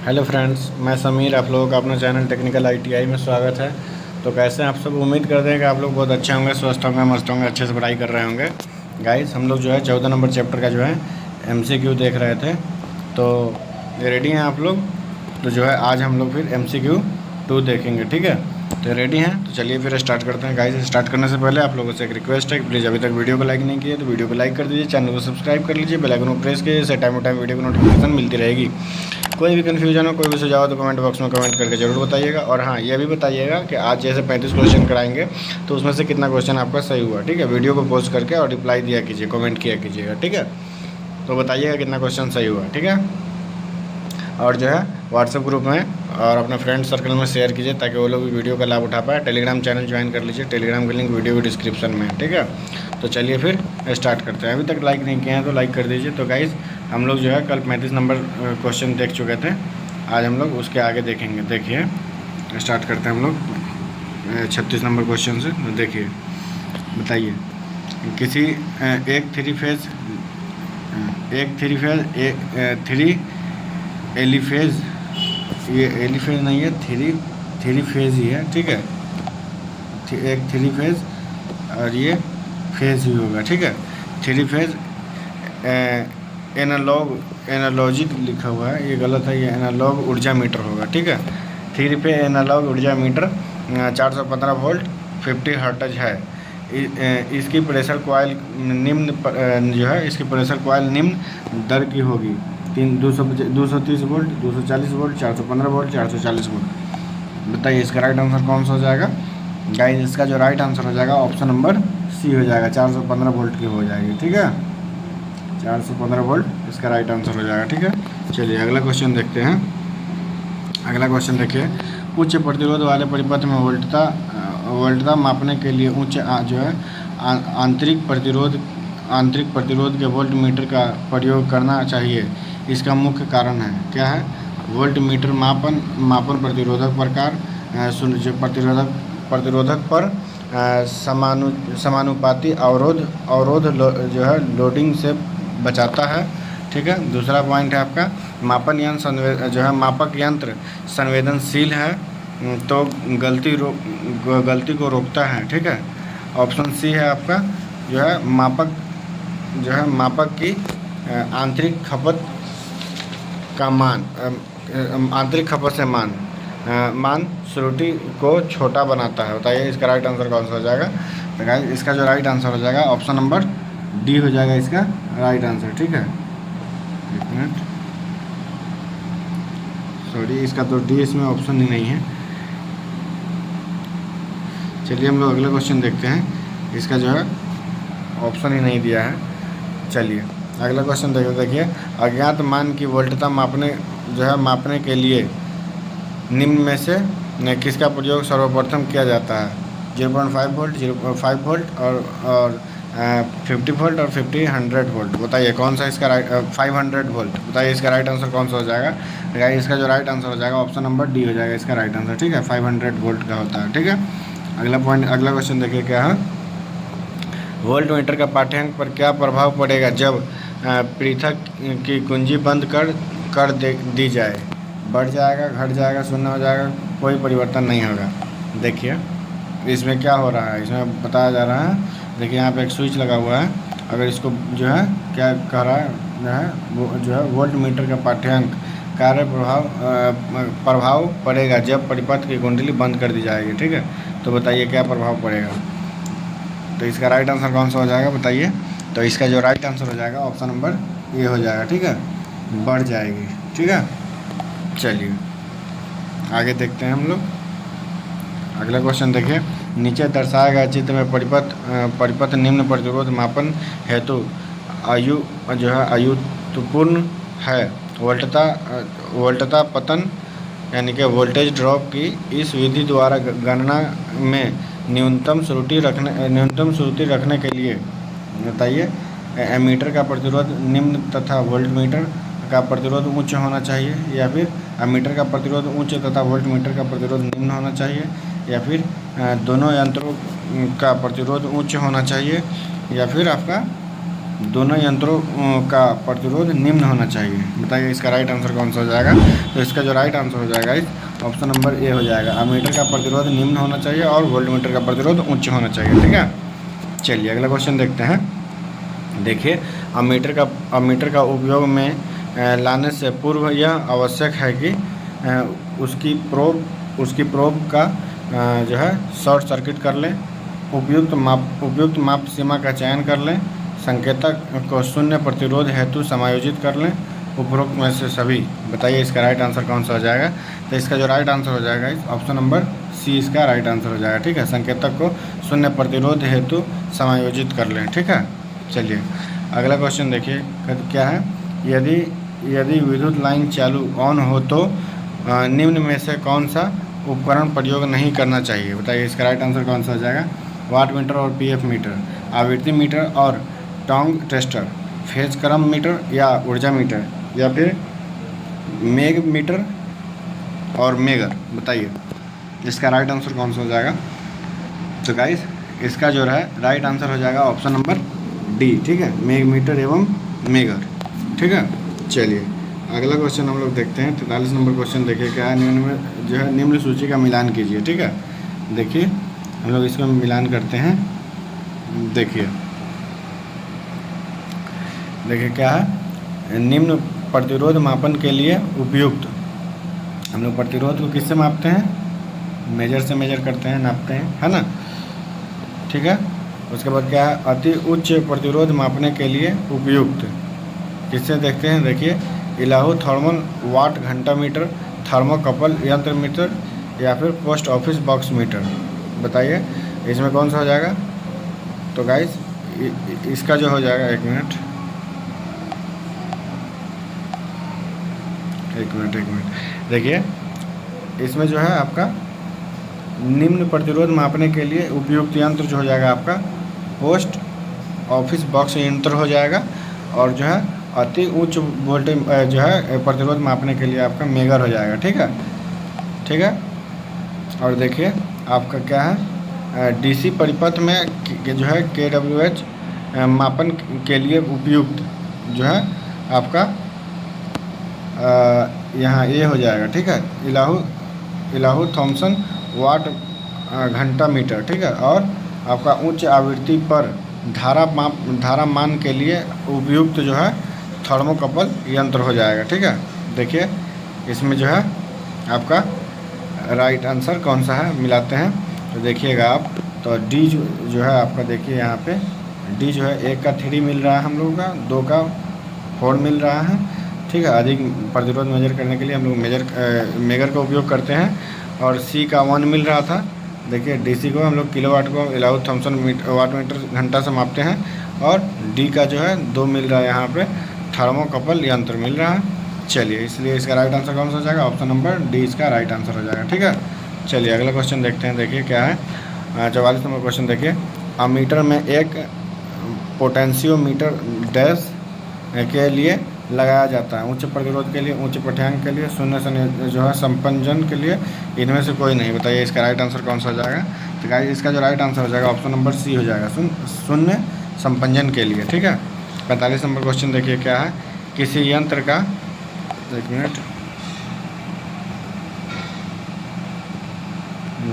Hello friends, मैं समीर। आप लोगों का अपना चैनल टेक्निकल आईटीआई में स्वागत है। तो कैसे हैं आप सब? उम्मीद करते हैं कि आप लोग बहुत अच्छे होंगे, स्वस्थ होंगे, मस्त होंगे, अच्छे से पढ़ाई कर रहे होंगे। गाइस, हम लोग जो है 14 नंबर चैप्टर का जो है एमसीक्यू देख रहे थे। तो रेडी हैं आप लोग? तो जो है आज हम लोग फिर एमसीक्यू 2 देखेंगे, ठीक है? तो रेडी हैं? तो चलिए फिर स्टार्ट करते हैं। गाइस, स्टार्ट करने से पहले आप लोगों से एक रिक्वेस्ट है कि प्लीज़ अभी तक वीडियो को लाइक नहीं किया तो वीडियो को लाइक कर दीजिए, चैनल को सब्सक्राइब कर लीजिए, बेल आइकन को प्रेस कीजिए, इससे टाइम टू टाइम वीडियो की नोटिफिकेशन मिलती रहेगी। कोई भी कन्फ्यूजन हो, कोई भी सुझाव हो तो कमेंट बॉक्स में कमेंट करके ज़रूर बताइएगा। और हाँ, ये भी बताइएगा कि आज जैसे 35 क्वेश्चन कराएंगे तो उसमें से कितना क्वेश्चन आपका सही हुआ, ठीक है? वीडियो को पोस्ट करके और रिप्लाई दिया कीजिए, कमेंट किया कीजिएगा, ठीक है? तो बताइएगा कितना क्वेश्चन सही हुआ, ठीक है? और जो है व्हाट्सएप ग्रुप में और अपने फ्रेंड सर्कल में शेयर कीजिए ताकि वो लोग भी वीडियो का लाभ उठा पाए। टेलीग्राम चैनल ज्वाइन कर लीजिए, टेलीग्राम की लिंक वीडियो के डिस्क्रिप्शन में है, ठीक है? तो चलिए फिर स्टार्ट करते हैं। अभी तक लाइक नहीं किए हैं तो लाइक कर दीजिए। तो गाइज़, हम लोग जो है कल 35 नंबर क्वेश्चन देख चुके थे, आज हम लोग उसके आगे देखेंगे। देखिए, स्टार्ट करते हैं हम लोग 36 नंबर क्वेश्चन से। देखिए, बताइए किसी थ्री एलिफेज, ये एलिफेज नहीं है, थ्री फेज ही है, ठीक है? एक थ्री फेज और ये फेज ही होगा, ठीक है? थ्री फेज एनालॉजिक लिखा हुआ है, ये गलत है, ये एनालॉग ऊर्जा मीटर होगा, ठीक है? थ्री पे एनालॉग ऊर्जा मीटर 415 वोल्ट 50 हर्ट्ज है। इसकी प्रेशर कॉइल जो है इसकी प्रेशर कॉइल निम्न दर की होगी। 230 वोल्ट, 240 वोल्ट, 415 वोल्ट, 440 वोल्ट। बताइए इसका राइट आंसर कौन सा हो जाएगा? गाइस, इसका जो राइट आंसर हो जाएगा ऑप्शन नंबर सी हो जाएगा, 415 वोल्ट की हो जाएगी, ठीक है? 415 वोल्ट इसका राइट आंसर हो जाएगा, ठीक है? चलिए अगला क्वेश्चन देखते हैं। अगला क्वेश्चन देखिए, उच्च प्रतिरोध वाले परिपथ में वोल्टता मापने के लिए जो है आंतरिक प्रतिरोध के वोल्ट मीटर का प्रयोग करना चाहिए। इसका मुख्य कारण है क्या है? वोल्ट मीटर मापन प्रतिरोधक प्रकार जो प्रतिरोधक पर समानुपाती जो है लोडिंग से बचाता है, ठीक है? दूसरा पॉइंट है आपका मापक यंत्र संवेदनशील है तो गलती को रोकता है, ठीक है? ऑप्शन सी है आपका जो है मापक की आंतरिक खपत का आंतरिक खपत से मान त्रुटि को छोटा बनाता है। बताइए इसका राइट आंसर कौन सा हो जाएगा? तो गाइस, इसका जो राइट आंसर हो जाएगा ऑप्शन नंबर डी हो जाएगा इसका राइट आंसर, ठीक है? एक मिनट, सॉरी, इसका तो डी इसमें ऑप्शन ही नहीं है। चलिए हम लोग अगला क्वेश्चन देखते हैं। इसका जो है ऑप्शन ही नहीं दिया है। चलिए अगला क्वेश्चन देखिए, अज्ञात मान की वोल्टता मापने के लिए निम्न में से किसका प्रयोग सर्वप्रथम किया जाता है? 0.5 वोल्ट, 0.5 वोल्ट और 50 वोल्ट और 100 वोल्ट। बताइए कौन सा इसका 500 वोल्ट। बताइए इसका राइट आंसर कौन सा हो जाएगा? गाइस, इसका जो राइट आंसर हो जाएगा ऑप्शन नंबर डी हो जाएगा इसका राइट आंसर, ठीक है? 500 वोल्ट का होता है, ठीक है? अगला क्वेश्चन देखिए क्या है, वोल्ट मीटर का पाठ्यांक पर क्या प्रभाव पड़ेगा जब पृथक की कुंजी बंद कर दी जाए? बढ़ जाएगा, घट जाएगा, शून्य हो जाएगा, कोई परिवर्तन नहीं होगा। देखिए इसमें क्या हो रहा है, इसमें बताया जा रहा है। देखिए यहाँ पे एक स्विच लगा हुआ है, अगर इसको जो है क्या कह रहा है जो है वोल्ट मीटर का पाठ्यांक कार्य प्रभाव पड़ेगा जब परिपथ की कुंडली बंद कर दी जाएगी, ठीक है? तो बताइए क्या प्रभाव पड़ेगा? तो इसका राइट आंसर कौन सा हो जाएगा बताइए? तो इसका जो राइट आंसर हो जाएगा ऑप्शन नंबर ए हो जाएगा, ठीक है? बढ़ जाएगी, ठीक है? चलिए आगे देखते हैं हम लोग। अगला क्वेश्चन देखिए, नीचे दर्शाया गया चित्र में परिपथ निम्न प्रतिरोध मापन हेतु अयुतपूर्ण है। वोल्टता पतन यानी कि वोल्टेज ड्रॉप की इस विधि द्वारा गणना में न्यूनतम त्रुटि रखने के लिए बताइए एमीटर का प्रतिरोध निम्न तथा वोल्ट मीटर का प्रतिरोध उच्च होना चाहिए, या फिर एमीटर का प्रतिरोध उच्च तथा वोल्ट मीटर का प्रतिरोध निम्न होना चाहिए, या फिर दोनों यंत्रों का प्रतिरोध उच्च होना चाहिए, या फिर आपका दोनों यंत्रों का प्रतिरोध निम्न होना चाहिए। बताइए इसका राइट आंसर कौन सा हो जाएगा। तो इसका जो राइट आंसर हो जाएगा इस ऑप्शन नंबर ए हो जाएगा। अमीटर का प्रतिरोध निम्न होना चाहिए और वोल्टमीटर का प्रतिरोध उच्च होना चाहिए। ठीक है, चलिए अगला क्वेश्चन देखते हैं। देखिए, अमीटर का उपयोग में लाने से पूर्व यह आवश्यक है कि उसकी प्रोब का जो है शॉर्ट सर्किट कर लें, उपयुक्त माप सीमा का चयन कर लें, संकेतक को शून्य प्रतिरोध हेतु समायोजित कर लें, उपरोक्त में से सभी। बताइए इसका राइट आंसर कौन सा हो जाएगा। तो इसका जो राइट आंसर हो जाएगा इस ऑप्शन नंबर सी इसका राइट आंसर हो जाएगा। ठीक है, संकेतक को शून्य प्रतिरोध हेतु समायोजित कर लें। ठीक है, चलिए अगला क्वेश्चन देखिए क्या है। यदि विद्युत लाइन चालू ऑन हो तो निम्न में से कौन सा उपकरण प्रयोग नहीं करना चाहिए। बताइए इसका राइट आंसर कौन सा हो जाएगा। वाट मीटर और पीएफ मीटर, आवृत्ति मीटर और टोंग टेस्टर, फेज क्रम मीटर या ऊर्जा मीटर, या फिर मेग मीटर और मेगर। बताइए इसका राइट आंसर कौन सा हो जाएगा। तो गाइस इसका जो है राइट आंसर हो जाएगा ऑप्शन नंबर डी। ठीक है, मेग मीटर एवं मेगर। ठीक है, चलिए अगला क्वेश्चन हम लोग देखते हैं। 43 नंबर क्वेश्चन देखिए क्या है। निम्न में जो है निम्न सूची का मिलान कीजिए। ठीक है, देखिए हम लोग इसका मिलान करते हैं। देखिए क्या है। निम्न प्रतिरोध मापन के लिए उपयुक्त। हम लोग प्रतिरोध को किससे मापते हैं, मेजर से मेजर करते हैं, नापते हैं, है ना। ठीक है, उसके बाद क्या है, अति उच्च प्रतिरोध मापने के लिए उपयुक्त किससे देखते हैं। देखिए इलाहू थर्मल वाट घंटा मीटर, थर्मोकपल यंत्र मीटर, या फिर पोस्ट ऑफिस बॉक्स मीटर। बताइए इसमें कौन सा हो जाएगा। तो गाइस इसका जो हो जाएगा, एक मिनट देखिए इसमें जो है आपका निम्न प्रतिरोध मापने के लिए उपयुक्त यंत्र जो हो जाएगा आपका पोस्ट ऑफिस बॉक्स यंत्र हो जाएगा, और जो है अति उच्च वोल्टेज जो है प्रतिरोध मापने के लिए आपका मेगर हो जाएगा। ठीक है। और देखिए आपका क्या है, डीसी परिपथ में जो है KWH मापन के लिए उपयुक्त जो है आपका यहाँ ये हो जाएगा। ठीक है, इलाहू थॉमसन वाट घंटा मीटर। ठीक है, और आपका उच्च आवृत्ति पर धारा मान के लिए उपयुक्त जो है थर्मोकपल यंत्र हो जाएगा। ठीक है, देखिए इसमें जो है आपका राइट आंसर कौन सा है मिलाते हैं। तो देखिएगा आप, तो डी जो है आपका, देखिए यहाँ पे डी जो है 1 का 3 मिल रहा है हम लोगों का, 2 का 4 मिल रहा है। ठीक है, अधिक प्रतिरोध मेजर करने के लिए हम लोग मेगर का उपयोग करते हैं, और सी का 1 मिल रहा था। देखिए डीसी को हम लोग किलोवाट को इलाहू थॉमसन वाट मीटर घंटा से मापते हैं, और डी का जो है 2 मिल रहा है यहाँ पे थर्मोकपल यंत्र मिल रहा है। चलिए इसलिए इसका राइट आंसर कौन सा हो जाएगा, ऑप्शन नंबर डी इसका राइट आंसर हो जाएगा। ठीक है, चलिए अगला क्वेश्चन देखते हैं। देखिए क्या है, 44 नंबर क्वेश्चन देखिए। अमीटर में एक पोटेंशियोमीटर डैश के लिए लगाया जाता है, उच्च प्रतिरोध के लिए, उच्च पाठ्यांक के लिए, शून्य से जो है संपंजन के लिए, इनमें से कोई नहीं। बताइए इसका राइट आंसर कौन सा हो जाएगा। तो गाइस इसका जो राइट आंसर हो जाएगा ऑप्शन नंबर सी हो जाएगा, शून्य संपंजन के लिए। ठीक है, 45 नंबर क्वेश्चन देखिए क्या है। किसी यंत्र का, एक मिनट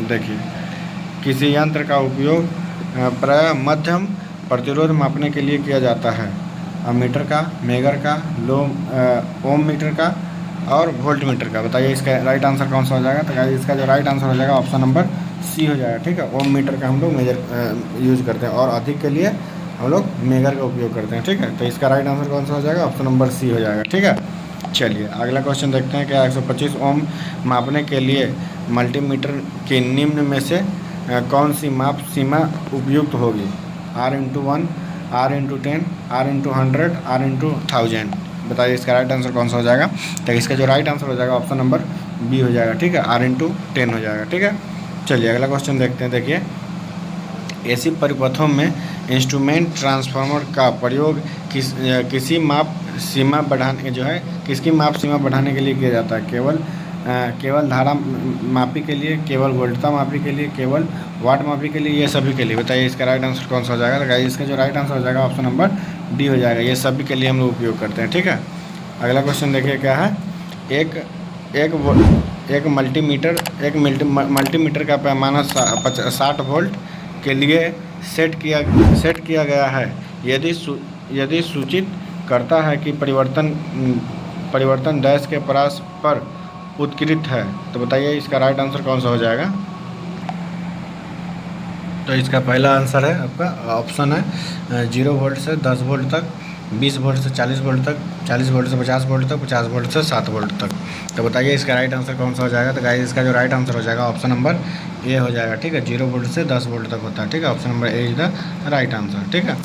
देखिए, किसी यंत्र का उपयोग प्रायः मध्यम प्रतिरोध मापने के लिए किया जाता है। अमीटर का, मेगर का, ओम मीटर का और वोल्ट मीटर का। बताइए इसका राइट आंसर कौन सा हो जाएगा। तो इसका जो राइट आंसर हो जाएगा ऑप्शन नंबर सी हो जाएगा। ठीक है, ओम मीटर का हम लोग मेजर यूज़ करते हैं, और अधिक के लिए हम लोग मेगर का उपयोग करते हैं। ठीक है, तो इसका राइट आंसर कौन सा हो जाएगा, ऑप्शन नंबर सी हो जाएगा। ठीक है, चलिए अगला क्वेश्चन देखते हैं। क्या 125 ओम मापने के लिए मल्टीमीटर के निम्न में से कौन सी माप सीमा उपयुक्त होगी। R×1, R×10, R×100, R×1000। बताइए इसका राइट आंसर कौन सा हो जाएगा। तो इसका जो राइट आंसर हो जाएगा ऑप्शन नंबर बी हो जाएगा। ठीक है, R×10 हो जाएगा। ठीक है, चलिए अगला क्वेश्चन देखते हैं। देखिए एसी परिपथों में इंस्ट्रूमेंट ट्रांसफार्मर का प्रयोग किसी माप सीमा बढ़ाने जो है किसकी माप सीमा बढ़ाने के लिए किया जाता है। केवल धारा मापी के लिए, केवल वोल्टता मापी के लिए, केवल वाट मापी के लिए, ये सभी के लिए। बताइए इसका राइट आंसर कौन सा हो जाएगा। लगाइए इसका जो राइट आंसर हो जाएगा ऑप्शन नंबर डी हो जाएगा। ये सभी के लिए हम लोग उपयोग करते हैं, ठीक है। अगला क्वेश्चन देखिए क्या है। एक एक मल्टीमीटर का पैमाना 60 वोल्ट के लिए सेट किया गया है। यदि सूचित करता है कि परिवर्तन डैश के परास पर उत्कृत है, तो बताइए इसका राइट आंसर कौन सा हो जाएगा। तो इसका पहला आंसर है आपका ऑप्शन है 0 वोल्ट से 10 वोल्ट तक, 20 वोल्ट से 40 वोल्ट तक, 40 वोल्ट से 50 वोल्ट तक, 50 वोल्ट से 7 वोल्ट तक। तो बताइए इसका राइट आंसर कौन सा हो जाएगा। तो गाइस इसका जो राइट आंसर हो जाएगा ऑप्शन नंबर ए हो जाएगा, ठीक है। 0 वोल्ट से 10 वोल्ट तक होता है, ठीक है। Option number A is the right answer, ठीक है।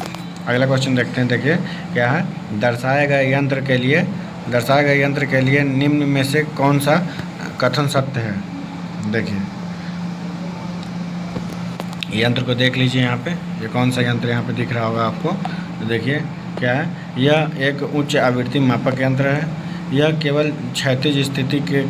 अगला क्वेश्चन देखते हैं, देखिए क्या है। दर्शाए गए यंत्र के लिए निम्न में से कौन सा कथन सत्य है। देखिए यंत्र को देख लीजिए, यहाँ पे ये कौन सा यंत्र यहाँ पे दिख रहा होगा आपको। तो देखिए क्या है, यह एक उच्च आवृत्ति मापक यंत्र है। यह केवल क्षैतिज स्थिति के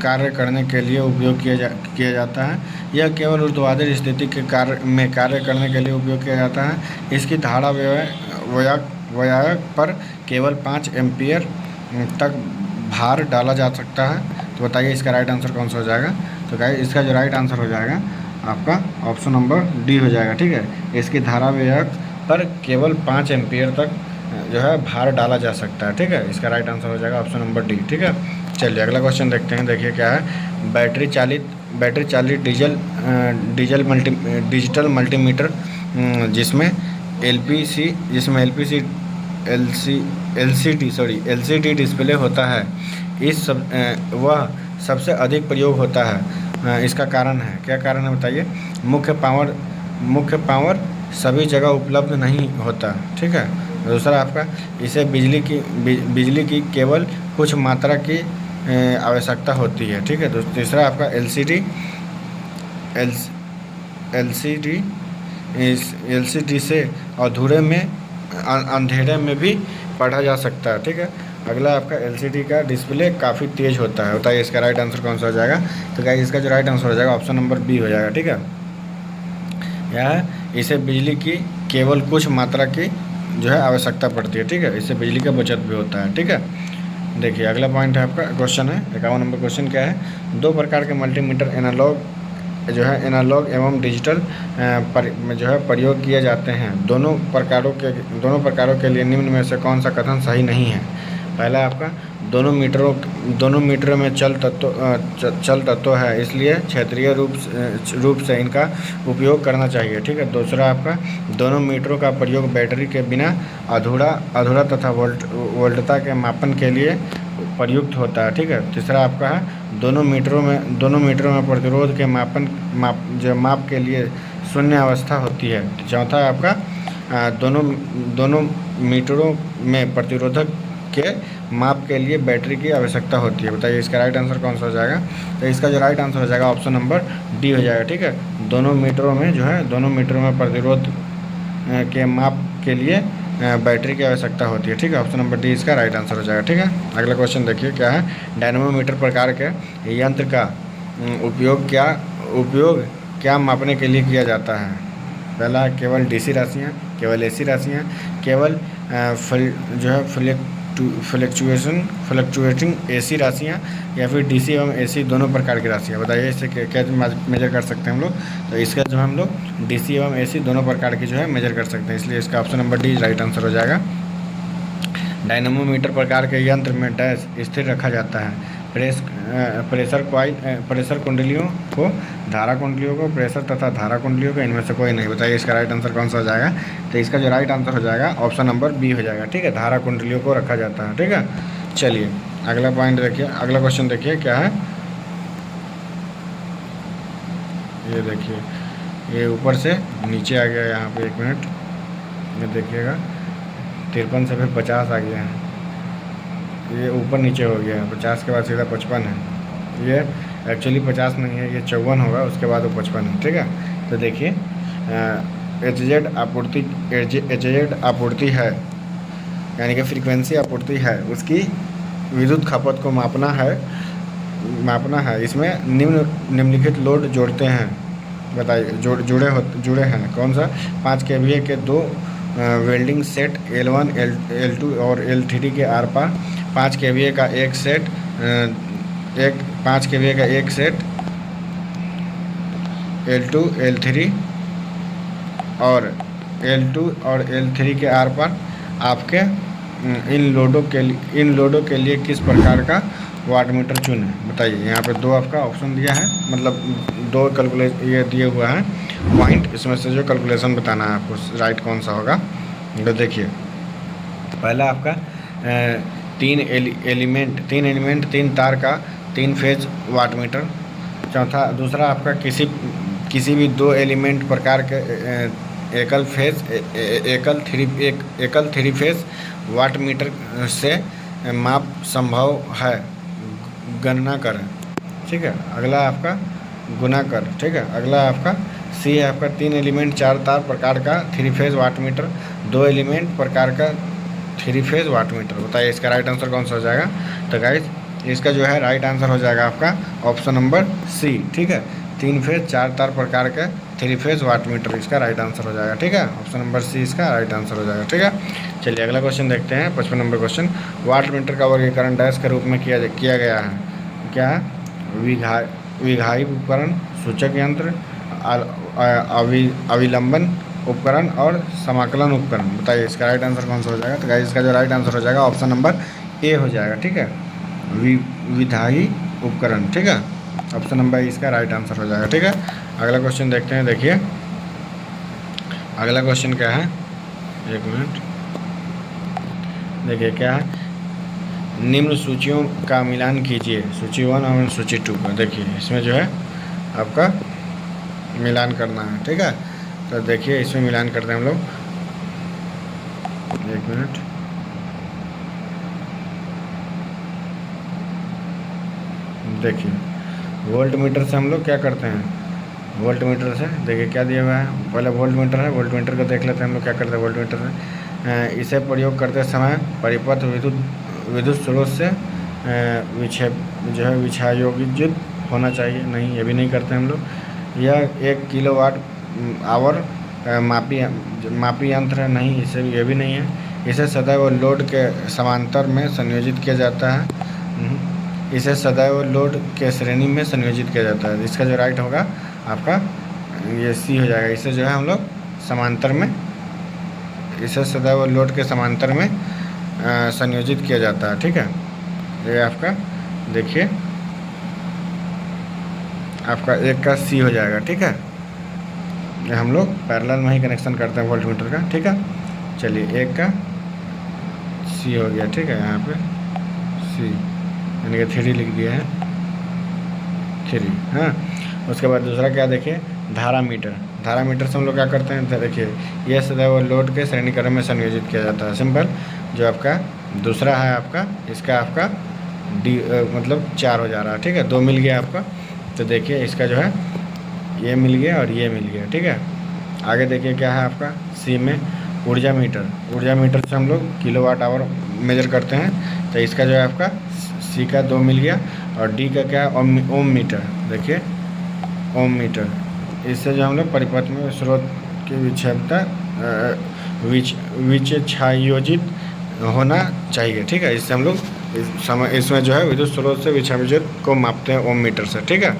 कार्य करने के लिए उपयोग किया जाता है। यह केवल ऊर्ध्वाधर स्थिति के कार्य करने के लिए उपयोग किया जाता है। इसकी धारा वयायक पर केवल 5 एम्पियर तक भार डाला जा सकता है। तो बताइए इसका राइट आंसर कौन सा हो जाएगा। तो गाइस इसका जो राइट आंसर हो जाएगा आपका ऑप्शन नंबर डी हो जाएगा, ठीक है। इसकी धारा वयायक पर केवल 5 एम्पियर तक जो है भार डाला जा सकता है, ठीक है। इसका राइट आंसर हो जाएगा ऑप्शन नंबर डी, ठीक है। चलिए अगला क्वेश्चन देखते हैं, देखिए क्या है। बैटरी चालित डिजिटल मल्टीमीटर जिसमें एलसीडी डिस्प्ले होता है, वह सबसे अधिक प्रयोग होता है। इसका कारण है, क्या कारण है बताइए। मुख्य पावर सभी जगह उपलब्ध नहीं होता, ठीक है। दूसरा आपका इसे बिजली की केवल कुछ मात्रा की आवश्यकता होती है, ठीक है। तीसरा आपका एलसीडी से अंधेरे में भी पढ़ा जा सकता है, ठीक है। अगला आपका एलसीडी का डिस्प्ले काफ़ी तेज़ होता है। बताइए इसका राइट आंसर कौन सा हो जाएगा। तो गाइस इसका जो राइट आंसर हो जाएगा ऑप्शन नंबर बी हो जाएगा, ठीक है। यह इसे बिजली की केवल कुछ मात्रा की जो है आवश्यकता पड़ती है, ठीक है। इससे बिजली का बचत भी होता है, ठीक है। देखिए अगला पॉइंट है आपका, क्वेश्चन है 51 नंबर क्वेश्चन क्या है। 2 प्रकार के मल्टीमीटर एनालॉग एवं डिजिटल जो है प्रयोग किए जाते हैं। दोनों प्रकारों के लिए निम्न में से कौन सा कथन सही नहीं है। पहला आपका दोनों मीटरों में चल तत्व है, इसलिए क्षेत्रीय रूप से इनका उपयोग करना चाहिए, ठीक है। दूसरा आपका दोनों मीटरों का प्रयोग बैटरी के बिना अधूरा तथा वोल्टता के मापन के लिए प्रयुक्त होता है, ठीक है। तीसरा आपका है दोनों मीटरों में प्रतिरोध के माप के लिए शून्य अवस्था होती है। चौथा आपका दोनों मीटरों में प्रतिरोधक के माप के लिए बैटरी की आवश्यकता होती है। बताइए इसका राइट आंसर कौन सा हो जाएगा। तो इसका जो राइट आंसर हो जाएगा ऑप्शन नंबर डी हो जाएगा, ठीक है। दोनों मीटरों में प्रतिरोध के माप के लिए बैटरी की आवश्यकता होती है, ठीक है। ऑप्शन नंबर डी इसका राइट आंसर हो जाएगा, ठीक है। अगला क्वेश्चन देखिए क्या है। डायनेमोमीटर प्रकार के यंत्र का उपयोग क्या मापने के लिए किया जाता है। पहला केवल डीसी राशियाँ, केवल एसी राशियाँ, केवल फ्लक्चुएटिंग एसी राशियाँ, या फिर डीसी एवं एसी दोनों प्रकार की राशियाँ। बताइए इससे क्या मेजर कर सकते हैं हम लोग। तो इसका जो हम लोग डीसी एवं एसी दोनों प्रकार की जो है मेजर कर सकते हैं, इसलिए इसका option number D right answer हो जाएगा। डायनेमोमीटर प्रकार के यंत्र में डैश स्थिर रखा जाता है। प्रेशर कुंडलियों को, धारा कुंडलियों को, प्रेशर तथा धारा कुंडलियों को, इनमें से कोई नहीं। बताइए इसका राइट आंसर कौन सा हो जाएगा। तो इसका जो राइट आंसर हो जाएगा ऑप्शन नंबर बी हो जाएगा, ठीक है। धारा कुंडलियों को रखा जाता है, ठीक है। चलिए अगला पॉइंट देखिए, अगला क्वेश्चन देखिए क्या है। ये देखिए ये ऊपर से नीचे आ गया, यहाँ पे 1 मिनट में देखिएगा 53 से फिर 50 आ गया है। ये ऊपर नीचे हो गया, 50 के बाद सीधा 55 है। ये एक्चुअली 50 नहीं है, ये 54 होगा, उसके बाद वो 55 है, ठीक है। तो देखिए एचजेड आपूर्ति है, यानी कि फ्रीक्वेंसी आपूर्ति है, उसकी विद्युत खपत को मापना है। इसमें निम्नलिखित लोड जोड़ते हैं। बताइए जुड़े हैं कौन सा। 5 kVA के 2 वेल्डिंग सेट L1 L2 और L3 के आर पार 5 kVA का एक सेट 5 kVA का एक सेट L2 L3 और L2 और L3 के आर पार आपके इन लोडों के लिए किस प्रकार का वाटमीटर चुनें, बताइए। यहाँ पे दो आपका ऑप्शन दिया है, मतलब दो ये दिए हुआ है पॉइंट, इसमें से जो कैलकुलेशन बताना है आपको राइट कौन सा होगा। तो देखिए पहला आपका तीन एलिमेंट 3 तार का 3 फेज वाटमीटर। चौथा दूसरा आपका किसी भी 2 एलिमेंट प्रकार के एकल 3 फेज वाटमीटर से माप संभव है, गणना करें। ठीक है, अगला आपका गुना कर। ठीक है, अगला आपका सी है आपका 3 एलिमेंट 4 तार प्रकार का 3 फेज वाटमीटर, 2 एलिमेंट प्रकार का 3 फेज वाटमीटर। बताइए इसका राइट आंसर कौन सा हो जाएगा। तो गाइस इसका जो है राइट आंसर हो जाएगा आपका ऑप्शन नंबर सी। ठीक है, 3 फेज 4 तार प्रकार का 3 फेज वाटमीटर इसका राइट आंसर हो जाएगा। ठीक है, ऑप्शन नंबर सी इसका राइट आंसर हो जाएगा। ठीक है, चलिए अगला क्वेश्चन देखते हैं। 55 नंबर क्वेश्चन, वाटमीटर का वर्गीकरण डैश के रूप में किया गया है। क्या है? विघायी उपकरण, सूचक यंत्र, अविलंबन उपकरण और समाकलन उपकरण। बताइए इसका राइट आंसर कौन सा हो जाएगा। तो गाइस इसका जो राइट आंसर हो जाएगा ऑप्शन नंबर ए हो जाएगा। ठीक है, विधायी उपकरण। ठीक है, ऑप्शन नंबर ए इसका राइट आंसर हो जाएगा। ठीक है, अगला क्वेश्चन देखते हैं। देखिए अगला क्वेश्चन क्या है, एक मिनट। देखिए क्या है, निम्न सूचियों का मिलान कीजिए, सूची 1 और सूची 2 का। देखिए इसमें जो है आपका मिलान करना है। ठीक है, तो देखिए इसमें मिलान करते हैं हम लोग। एक मिनट, देखिए वोल्ट मीटर से हम लोग क्या करते हैं, वोल्ट मीटर से देखिए क्या दिया हुआ है। पहले वोल्ट मीटर है, वोल्ट मीटर को देख लेते हैं हम लोग क्या करते हैं। वोल्ट मीटर से इसे प्रयोग करते समय परिपथ विद्युत स्रोत से विषायोजित होना चाहिए। नहीं, ये भी नहीं करते हम लोग। यह 1 किलोवाट आवर मापी यंत्र है। नहीं, इसे ये भी नहीं है। इसे सदैव लोड के समांतर में संयोजित किया जाता है। इसे सदैव लोड के श्रेणी में संयोजित किया जाता है। इसका जो राइट होगा आपका ये सी हो जाएगा। इसे जो है हम लोग समांतर में, इसे सदैव लोड के समांतर में संयोजित किया जाता है। ठीक है, ये आपका देखिए आपका एक का सी हो जाएगा। ठीक है, ये हम लोग पैरेलल में ही कनेक्शन करते हैं वोल्ट मीटर का। ठीक है, चलिए एक का सी हो गया। ठीक है, यहाँ पे सी यानी कि 3 लिख दिया है, 3। हाँ, उसके बाद दूसरा क्या देखिए, धारा मीटर। धारा मीटर से हम लोग क्या करते हैं, देखिए यह सदैव लोड के श्रेणीक्रम में संयोजित किया जाता है। सिंपल, जो आपका दूसरा है आपका, इसका आपका डी मतलब 4 हो जा रहा है। ठीक है, 2 मिल गया आपका। तो देखिए इसका जो है ये मिल गया और ये मिल गया। ठीक है, आगे देखिए क्या है आपका सी में ऊर्जा मीटर। ऊर्जा मीटर से हम लोग किलोवाट आवर मेजर करते हैं। तो इसका जो है आपका सी का 2 मिल गया और डी का क्या है ओम मीटर। देखिए ओम मीटर, इससे जो हम लोग परिपथ में स्रोत की विक्षेपता विषायोजित होना चाहिए। ठीक है, इससे हम लोग इसमें जो है विद्युत स्रोत से विक्षेपित को मापते हैं ओम मीटर से। ठीक है,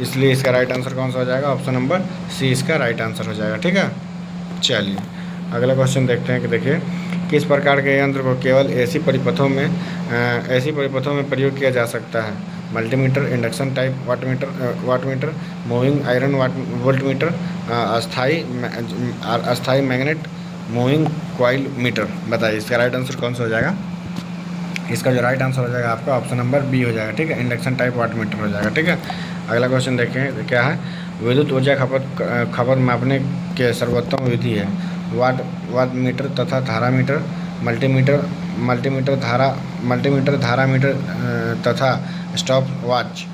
इसलिए इसका राइट आंसर कौन सा हो जाएगा, ऑप्शन नंबर सी इसका राइट आंसर हो जाएगा। ठीक है, चलिए अगला क्वेश्चन देखते हैं कि देखिए किस प्रकार के यंत्र को केवल ऐसी परिपथों में प्रयोग किया जा सकता है। Multimeter, induction type wattmeter, moving iron voltmeter, अस्थाई मैग्नेट मूविंग कॉइल मीटर। बताइए इसका राइट आंसर कौन सा हो जाएगा। इसका जो राइट आंसर हो जाएगा आपका ऑप्शन नंबर बी हो जाएगा। ठीक है, इंडक्शन टाइप वाटमीटर हो जाएगा। ठीक है, अगला क्वेश्चन देखें क्या है, विद्युत ऊर्जा खपत मापने के सर्वोत्तम विधि है। वाट मीटर तथा धारा मीटर, मल्टीमीटर धारा मीटर तथा स्टॉप वॉच,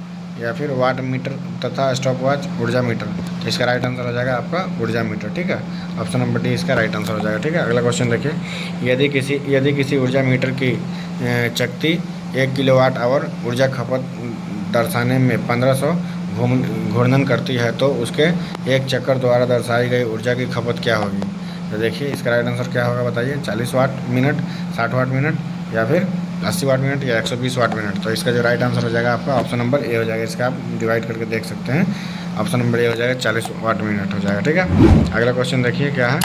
या फिर वाट मीटर तथा स्टॉप वॉच ऊर्जा मीटर। तो इसका राइट आंसर हो जाएगा आपका ऊर्जा मीटर। ठीक है, ऑप्शन नंबर डी इसका राइट आंसर हो जाएगा। ठीक है, अगला क्वेश्चन देखिए, यदि किसी ऊर्जा मीटर की शक्ति 1 किलोवाट आवर ऊर्जा खपत दर्शाने में 1500 घूर्णन करती है, तो उसके एक चक्कर द्वारा दर्शाई गई ऊर्जा की खपत क्या होगी। तो देखिए इसका राइट आंसर क्या होगा बताइए, 40 वाट मिनट, 60 वाट मिनट, या फिर 80 वाट मिनट, या 120 वाट मिनट। तो इसका जो राइट आंसर हो जाएगा आपका ऑप्शन नंबर ए हो जाएगा। इसका आप डिवाइड करके देख सकते हैं, ऑप्शन नंबर ए हो जाएगा, 40 वाट मिनट हो जाएगा। ठीक है, अगला क्वेश्चन देखिए क्या है,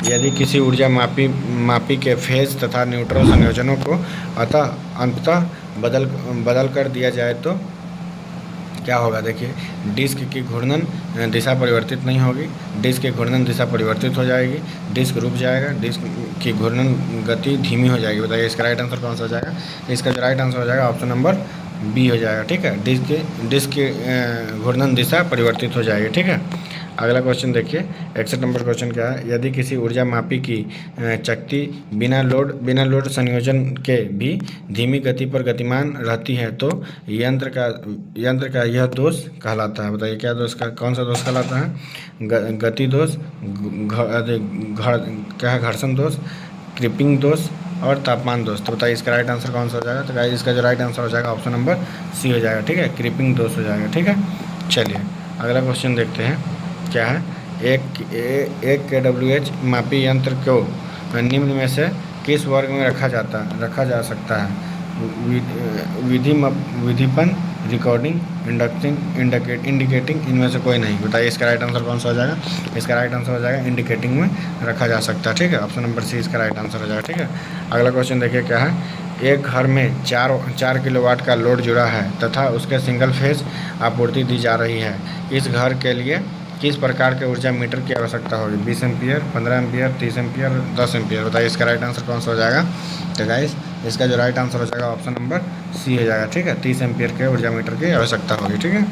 यदि किसी ऊर्जा मापी के फेज तथा न्यूट्रल संयोजनों को अंततः बदल कर दिया जाए तो क्या होगा। देखिए डिस्क की घूर्णन दिशा परिवर्तित नहीं होगी, डिस्क की घूर्णन दिशा परिवर्तित हो जाएगी, डिस्क रुक जाएगा, डिस्क की घूर्णन गति धीमी हो जाएगी। बताइए इसका राइट आंसर कौन सा हो जाएगा। इसका जो राइट आंसर हो जाएगा ऑप्शन नंबर बी हो जाएगा। ठीक है, डिस्क की घूर्णन दिशा परिवर्तित हो जाएगी। ठीक है, अगला क्वेश्चन देखिए 61 नंबर क्वेश्चन क्या है, यदि किसी ऊर्जा मापी की चकती बिना लोड संयोजन के भी धीमी गति पर गतिमान रहती है तो यंत्र का यह दोष कहलाता है। बताइए क्या दोष का, कौन सा दोष कहलाता है। गति दोष, क्या है, घर्षण दोष, क्रीपिंग दोष और तापमान दोष। तो बताइए इसका राइट आंसर कौन सा हो जाएगा। तो गाइस इसका जो राइट आंसर हो जाएगा ऑप्शन नंबर सी हो जाएगा। ठीक है, क्रीपिंग दोष हो जाएगा। ठीक है, चलिए अगला क्वेश्चन देखते हैं क्या है, एक KWH मापी यंत्र को निम्न में से किस वर्ग में रखा जा सकता है। विधिपन, रिकॉर्डिंग, इंडिकेटिंग, इनमें से कोई नहीं। बताइए इसका राइट आंसर कौन सा हो जाएगा। इसका राइट आंसर हो जाएगा इंडिकेटिंग में रखा जा सकता है। ठीक है, ऑप्शन नंबर सी इसका राइट आंसर हो जाएगा। ठीक है, अगला क्वेश्चन देखिए क्या है, एक घर में 4 किलोवाट का लोड जुड़ा है तथा उसके सिंगल फेज आपूर्ति दी जा रही है। इस घर के लिए किस प्रकार के ऊर्जा मीटर की आवश्यकता होगी। 20 एम्पियर, 15 एम्पियर, 30 एम्पियर, 10 एम्पियर। बताइए इसका राइट आंसर कौन सा हो जाएगा। तो गाइस इसका जो राइट आंसर हो जाएगा ऑप्शन नंबर सी हो जाएगा। ठीक है, 30 एम्पियर के ऊर्जा मीटर की आवश्यकता होगी। ठीक है,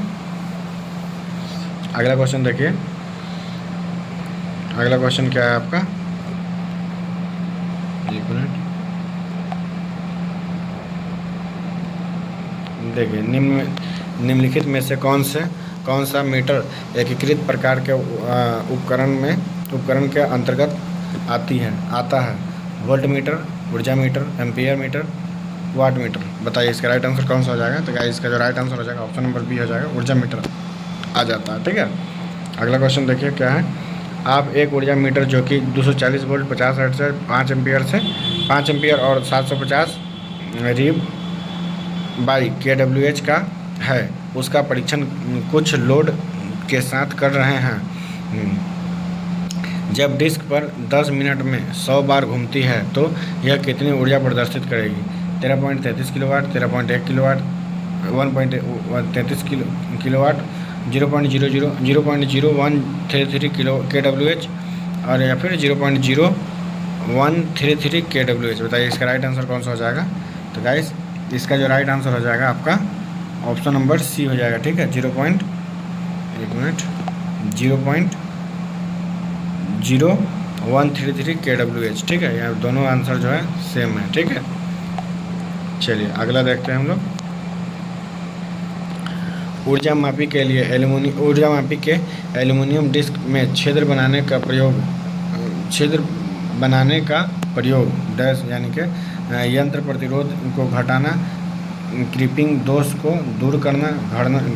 अगला क्वेश्चन देखिए, अगला क्वेश्चन क्या है आपका, एक मिनट देखिए, निम्नलिखित में से कौन सा मीटर एकीकृत प्रकार के उपकरण के अंतर्गत आता है। वोल्ट मीटर, ऊर्जा meter, ampere meter, watt meter. बताइए इसका राइट आंसर कौन सा हो जाएगा। तो गाइस इसका जो राइट आंसर हो जाएगा ऑप्शन नंबर बी हो जाएगा, ऊर्जा मीटर आ जाता है। ठीक है, अगला क्वेश्चन देखिए क्या है, आप एक ऊर्जा मीटर जो कि 240 वोल्ट 50 हर्ट्ज से 5 एम्पियर और 750 रीव बाई KWH का है, उसका परीक्षण कुछ लोड के साथ कर रहे हैं। जब डिस्क पर 10 मिनट में 100 बार घूमती है तो यह कितनी ऊर्जा प्रदर्शित करेगी। 13.33 किलोवाट, 13.1 किलोवाट, 1.33 किलोवाट, 0.0133 KWH और या फिर 0.0133 KWH। बताइए इसका राइट आंसर कौन सा हो जाएगा। तो गाइस इसका जो राइट आंसर हो जाएगा आपका ऑप्शन नंबर सी हो जाएगा। ठीक है, 0.0133 KWH। ठीक है, यहाँ दोनों आंसर जो है सेम है। ठीक है, चलिए अगला देखते हैं हम लोग। ऊर्जा मापी के एल्युमिनियम डिस्क में छिद्र बनाने का प्रयोग डैश यानी कि यंत्र प्रतिरोध को घटाना, क्रीपिंग दोष को दूर करना,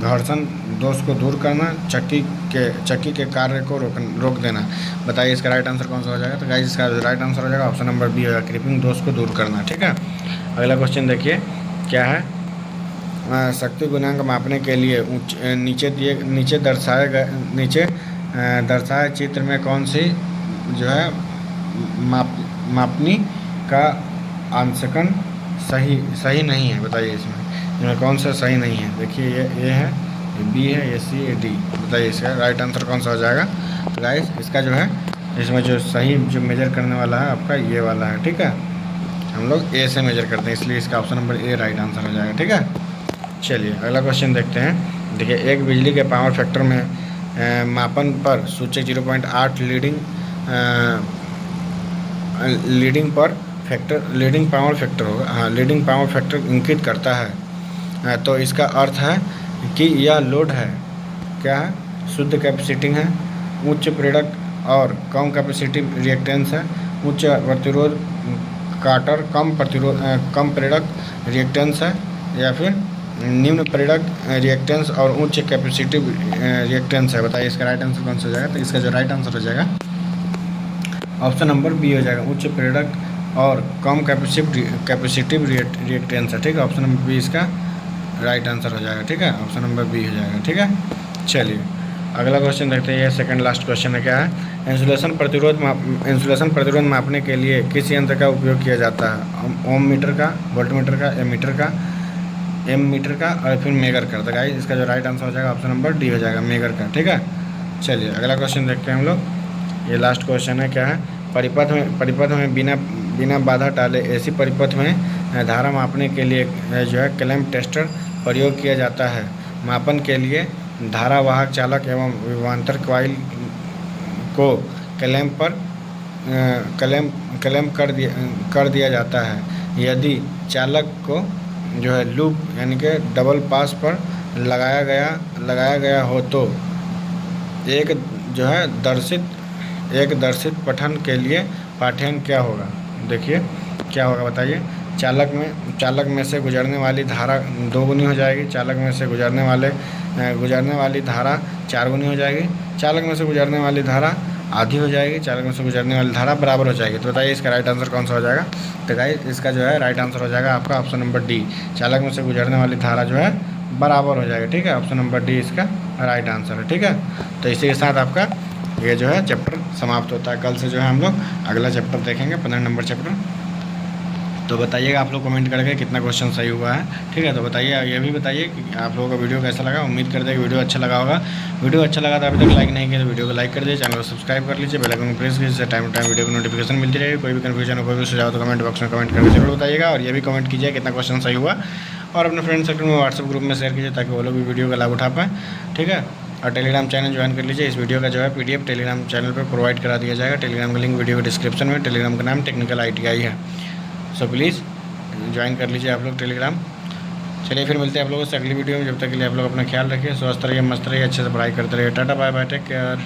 घर्षण दोष को दूर करना, चक्की के कार्य को रोक देना। बताइए इसका राइट आंसर कौन सा हो जाएगा। तो गाइस इसका राइट आंसर हो जाएगा ऑप्शन नंबर बी होगा, क्रीपिंग दोष को दूर करना। ठीक है, अगला क्वेश्चन देखिए क्या है, शक्ति गुणांक मापने के लिए नीचे दर्शाए चित्र में कौन सी जो है मापनी का अंशांकन सही नहीं है। बताइए इसमें कौन सा सही नहीं है। देखिए ये ए है, ये बी है, ये सी, ये डी। बताइए इसका राइट आंसर कौन सा हो जाएगा। तो गाइस इसका जो है इसमें जो सही जो मेजर करने वाला है आपका ये वाला है। ठीक है, हम लोग ए से मेजर करते हैं, इसलिए इसका option number A right answer हो जाएगा। ठीक है, चलिए अगला क्वेश्चन देखते हैं। देखिए एक बिजली के पावर फैक्टर में मापन पर सूचक 0.8 लीडिंग पावर फैक्टर होगा। हाँ, लीडिंग पावर फैक्टर इंगित करता है, तो इसका अर्थ है कि यह लोड है, क्या है, शुद्ध कैपेसिटिंग है, उच्च प्रेरक और कम कैपेसिटिव रिएक्टेंस है, उच्च प्रतिरोध काटर कम प्रेरक रिएक्टेंस है, या फिर निम्न प्रेरक रिएक्टेंस और उच्च कैपेसिटिव रिएक्टेंस है। बताइए इसका राइट आंसर कौन सा हो जाएगा? तो इसका जो राइट आंसर हो जाएगा ऑप्शन नंबर बी हो जाएगा, उच्च प्रेरक और कम कैपेसिटिव रिएक्टेंस है। ठीक है, ऑप्शन नंबर बी इसका राइट आंसर हो जाएगा। ठीक है, ऑप्शन नंबर बी हो जाएगा। ठीक है, चलिए अगला क्वेश्चन देखते हैं। ये सेकंड लास्ट क्वेश्चन है, क्या है? इंसुलेशन प्रतिरोध मापने के लिए किस यंत्र का उपयोग किया जाता है? ओम मीटर का, वोल्ट मीटर का, एम मीटर का और फिर मेगर का। तो गाइस इसका जो राइट आंसर हो जाएगा ऑप्शन नंबर डी हो जाएगा, मेगर का। ठीक है, चलिए अगला क्वेश्चन देखते हैं हम लोग। ये लास्ट क्वेश्चन है, क्या है? परिपथ में बिना बाधा डाले एसी परिपथ में धारा मापने के लिए जो है क्लैंप टेस्टर प्रयोग किया जाता है। मापन के लिए धारावाहक चालक एवं विभवांतर कॉइल को क्लैंप कर दिया जाता है। यदि चालक को जो है लूप यानी कि डबल पास पर लगाया गया हो तो एक जो है दर्शित पठन के लिए पाठ्यांक क्या होगा? देखिए क्या होगा, बताइए। चालक में से गुजरने वाली धारा 2 गुनी हो जाएगी। चालक में से गुजरने वाली धारा 4 गुनी हो जाएगी। चालक में से गुजरने वाली धारा आधी हो जाएगी। चालक में से गुजरने वाली धारा बराबर हो जाएगी। तो बताइए इसका राइट आंसर कौन सा हो जाएगा? तो गाइस इसका जो है राइट आंसर हो जाएगा आपका ऑप्शन नंबर डी, चालक में से गुजरने वाली धारा जो है बराबर हो जाएगा। ठीक है, ऑप्शन नंबर डी इसका राइट आंसर है। ठीक है, तो इसी के साथ आपका ये जो है चैप्टर समाप्त होता है। कल से जो है हम लोग अगला चैप्टर देखेंगे, 15 नंबर चैप्टर। तो बताइएगा आप लोग कमेंट करके कितना क्वेश्चन सही हुआ है। ठीक है, तो बताइए, ये भी बताइए कि आप लोगों का वीडियो कैसा लगा। उम्मीद करते हैं कि वीडियो अच्छा लगा होगा। वीडियो अच्छा लगा तो अभी तक लाइक नहीं किया तो वीडियो को लाइक कर दीजिए, चैनल को सब्सक्राइब कर लीजिए, बेल आइकन को प्रेस कीजिए, टाइम टू टाइम वीडियो को नोटिफिकेशन मिलती रहेगी। कोई भी कन्फ्यूजन हो, कोई भी सुझाव तो कमेंट बॉक्स में कमेंट करके जरूर बताइएगा। और ये भी कमेंट कीजिए कितना क्वेश्चन सही हुआ, और अपने फ्रेंड सर्कल में व्हाट्सएप ग्रुप में शेयर कीजिए ताकि वो लोग भी वीडियो का लाभ उठा पाएँ। ठीक है, और टेलीग्राम चैनल ज्वाइन कर लीजिए। इस वीडियो का जो है PDF टेलीग्राम चैनल पर प्रोवाइड करा दिया जाएगा। टेलीग्राम का लिंक वीडियो के डिस्क्रिप्शन में। टेलीग्राम का नाम टेक्निकल ITI है। सो प्लीज़ ज्वाइन कर लीजिए आप लोग टेलीग्राम। चलिए फिर मिलते हैं आप लोगों से अगली वीडियो में। जब तक के लिए आप लोग अपना ख्याल रखिए, स्वस्थ रहिए, मस्त रहिए, अच्छे से पढ़ाई करते रहिए। Tata bye bye, take care.